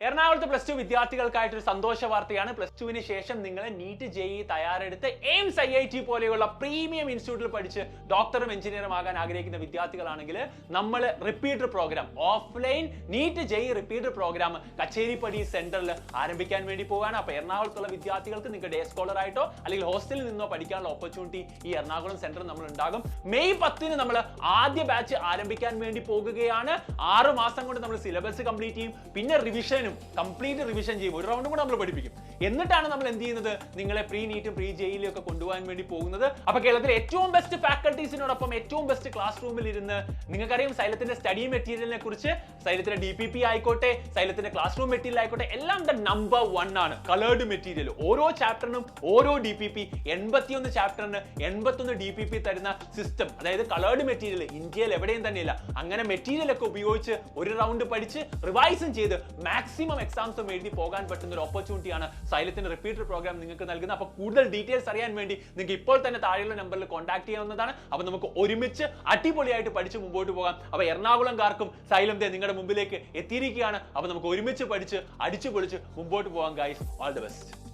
എറണാകുളത്ത് +2 വിദ്യാർത്ഥികൾക്കായിട്ടൊരു സന്തോഷ വാർത്തയാണ്. +2വിന് ശേഷം നിങ്ങൾ നീറ്റ് ജെഇ തയ്യാറെടുത്ത് എയിംസ് IIT പോലെയുള്ള പ്രീമിയം ഇൻസ്റ്റിറ്റ്യൂട്ടിൽ പഠിച്ച് ഡോക്ടറും എഞ്ചിനീയറും ആകാൻ ആഗ്രഹിക്കുന്ന വിദ്യാർത്ഥികളാണെങ്കിൽ നമ്മൾ repeater programme offline NEET JEE repeater programme Kacheripady സെന്ററിൽ ആരംഭിക്കാൻ വേണ്ടി പോവുകയാണ്. അപ്പോൾ എറണാകുളത്തുള്ള വിദ്യാർത്ഥികൾക്ക് നിങ്ങൾക്ക് ഡേ സ്കോളർ ആയിട്ടോ അല്ലെങ്കിൽ ഹോസ്റ്റലിൽ നിന്നോ പഠിക്കാനുള്ള ഓപ്പർച്യൂണിറ്റി ഈ എറണാകുളം സെന്ററിൽ നമ്മൾ ഉണ്ടാകും. മെയ് 10 നമ്മൾ ആദ്യ ബാച്ച് ആരംഭിക്കാൻ വേണ്ടി പോകുകയാണ്. 6 മാസം കൊണ്ട് നമ്മൾ സിലബസ് കംപ്ലീറ്റ് ചെയ്യും. പിന്നെ റിവിഷൻ കംപ്ലീറ്റ് റിവിഷൻ ചെയ്യും. ഒരു റൗണ്ടും കൂടെ നമ്മൾ പഠിപ്പിക്കും. എന്നിട്ടാണ് നമ്മൾ എന്ത് ചെയ്യുന്നത്, നിങ്ങളെ പ്രീ നീറ്റും പ്രീ ജെയിലും ഒക്കെ കൊണ്ടുപോകാൻ വേണ്ടി പോകുന്നത്. അപ്പൊ കേരളത്തിലെ ഏറ്റവും ബെസ്റ്റ് ഫാക്കൽറ്റീസിനോടൊപ്പം ഏറ്റവും ബെസ്റ്റ് ക്ലാസ് റൂമിൽ ഇരുന്ന് നിങ്ങൾക്കറിയാം സൈലത്തിന്റെ സ്റ്റഡി മെറ്റീരിയലിനെ കുറിച്ച്, സൈലത്തിന്റെ DPP ആയിക്കോട്ടെ, സൈലത്തിന്റെ ക്ലാസ് റൂം മെറ്റീരിയൽ ആയിക്കോട്ടെ, എല്ലാം നമ്പർ 1 ആണ്. കളേർഡ് മെറ്റീരിയൽ ഓരോ ചാപ്റ്ററിനും ഓരോ DPP 81 ചാപ്റ്ററിന് 81 DPP തരുന്ന സിസ്റ്റം, അതായത് കളേർഡ് മെറ്റീരിയൽ ഇന്ത്യയിൽ എവിടെയും തന്നെയില്ല. അങ്ങനെ മെറ്റീരിയൽ ഒക്കെ ഉപയോഗിച്ച് ഒരു റൗണ്ട് പഠിച്ച് റിവൈസും ചെയ്ത് മാക്സിമം എക്സാംസും എഴുതി പോകാൻ പറ്റുന്ന ഒരു ഓപ്പർച്യൂണിറ്റിയാണ് സൈലത്തിന്റെ റിപ്പീറ്റർ പ്രോഗ്രാം നിങ്ങൾക്ക് നൽകുന്നത്. അപ്പോൾ കൂടുതൽ ഡീറ്റെയിൽസ് അറിയാൻ വേണ്ടി നിങ്ങൾക്ക് ഇപ്പോൾ തന്നെ താഴെയുള്ള നമ്പറിൽ കോൺടാക്ട് ചെയ്യാവുന്നതാണ്. അപ്പോൾ നമുക്ക് ഒരുമിച്ച് അടിപൊളിയായിട്ട് പഠിച്ച് മുമ്പോട്ട് പോകാം. അപ്പോൾ എറണാകുളംകാർക്കും സൈലം നിങ്ങളുടെ മുമ്പിലേക്ക് എത്തിയിരിക്കുകയാണ്. അപ്പോൾ നമുക്ക് ഒരുമിച്ച് പഠിച്ച് അടിച്ചു പൊളിച്ച് മുമ്പോട്ട് പോകാം ഗൈസ്. All the best.